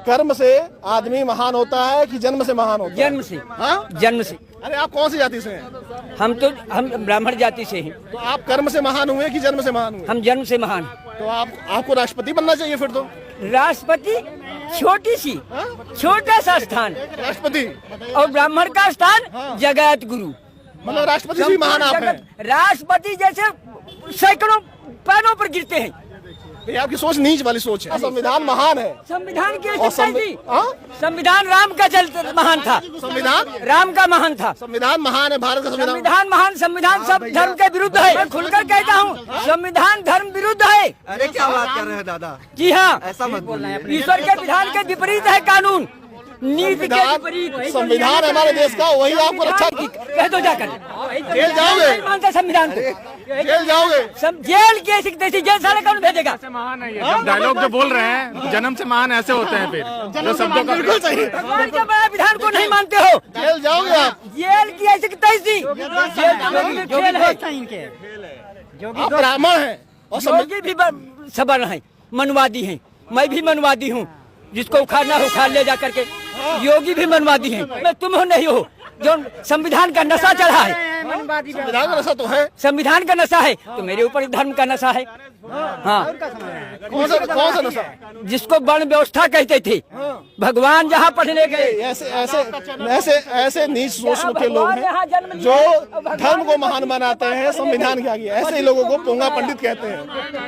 कर्म से आदमी महान होता है कि जन्म से महान होता है? जन्म से। हाँ? जन्म से। अरे आप कौन सी जाति से हैं? हम ब्राह्मण जाति से हैं। तो आप कर्म से महान हुए कि जन्म से महान हुए? हम जन्म से महान। तो आपको राष्ट्रपति बनना चाहिए फिर तो। राष्ट्रपति छोटी सी, छोटा सा स्थान, राष्ट्रपति और ब्राह्मण का स्थान जगत गुरु। मतलब राष्ट्रपति से भी महान आप हैं। राष्ट्रपति जैसे सैकड़ों पैरों पर गिरते हैं। ये आपकी सोच नीच वाली सोच है। संविधान महान है। संविधान की और संविधान राम का महान था। संविधान राम का महान था। संविधान महान है, भारत का संविधान महान। संविधान सब धर्म के विरुद्ध है। मैं खुलकर कहता हूँ, संविधान धर्म विरुद्ध है। अरे क्या बात कर रहे हैं दादा? जी हाँ, ऐसा मत बोलना। ईश्वर के विधान के विपरीत है कानून, नीति के विपरीत। संविधान हमारे देश का, वही आपको रक्षा। कह दो जाकर जेल जाओगे? मानते संविधान को, जेल जाओगे? जेल की जेल सारे कौन भेजेगा? महान है ये डायलॉग जो बोल रहे हैं, जन्म से महान ऐसे होते हैं फिर जो शब्दों का। बिल्कुल सही। भगवान के बड़ा विधान को नहीं मानते हो, जेल जाओगे आप? जेल की ऐसी की तैसी। आप ब्राह्मण हैं और योगी भी सबल है, मनवादी हैं। मैं भी मनवादी हूँ, जिसको उखाड़ना हो उखाड़ ले जा करके। योगी भी मनवादी हैं। मैं तुम हो नहीं हो जो संविधान का नशा चढ़ा है। संविधान का नशा तो है। संविधान का नशा है तो मेरे ऊपर धर्म का नशा है। हाँ, कौन सा नशा? जिसको वर्ण व्यवस्था कहते थे। भगवान जहाँ पढ़ने गए, ऐसे ऐसे ऐसे ऐसे नीच सोच के लोग हैं जो धर्म को महान बनाते हैं, संविधान क्या किया। ऐसे ही लोगों को पोंगा पंडित कहते हैं,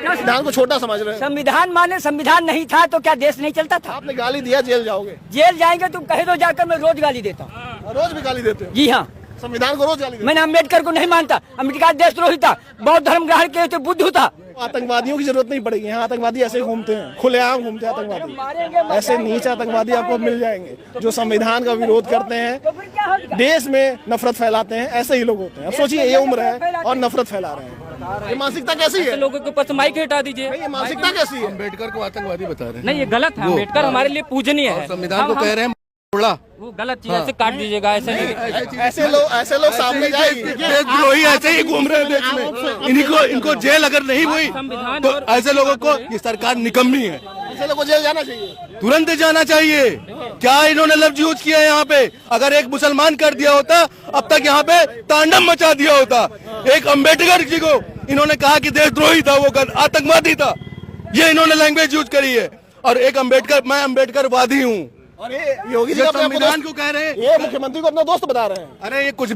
संविधान को छोटा समझ रहे हैं। संविधान माने संविधान नहीं था तो क्या देश नहीं चलता था? आपने गाली दिया, जेल जाओगे। जेल जाएंगे तुम कह दो जाकर, मैं रोज गाली देता हूँ। रोज भी गाली देते हो? जी हाँ, संविधान को रोज गाली देते मैंने अम्बेडकर को नहीं मानता। अम्बेडकर देशद्रोही था, बौद्ध धर्म ग्रहण किए थे, बुद्ध था। आतंकवादियों की जरूरत नहीं पड़ेगी। यहाँ आतंकवादी ऐसे ही घूमते हैं, खुलेआम घूमते हैं आतंकवादी। ऐसे नीच आतंकवादी आपको मिल जाएंगे जो संविधान का विरोध करते हैं, देश में नफरत फैलाते हैं। ऐसे ही लोग होते हैं। अब सोचिए, ये उम्र है और नफरत फैला रहे हैं। ये मानसिकता कैसी है? लोगों के ऊपर माइक हटा दीजिए। ये मानसिकता कैसी है? अम्बेडकर को आतंकवादी बता रहे हैं। नहीं, ये गलत है। अम्बेडकर हमारे लिए पूजनीय है। संविधान को कह रहे हैं वो गलत चीज ऐसे काट दीजिएगा। ऐसे ऐसे लोग सामने जाएंगे। देशद्रोही ऐसे ही घूम रहे हैं देश में। इनको जेल अगर नहीं हुई तो ऐसे लोगों को ये सरकार निकम्मी है। ऐसे लोगों को जेल जाना चाहिए, तुरंत जाना चाहिए। क्या इन्होंने लफ्ज यूज किया है यहाँ पे? अगर एक मुसलमान कर दिया होता अब तक यहाँ पे तांडव मचा दिया होता। एक अम्बेडकर जी को इन्होंने कहा कि देशद्रोही था, वो आतंकवादी था। ये इन्होंने लैंग्वेज यूज करी है। और एक अम्बेडकर, मैं अम्बेडकरवादी हूँ। और ये योगी जी संविधान को कह रहे हैं, ये मुख्यमंत्री को अपना दोस्त बता रहे हैं। अरे ये कुछ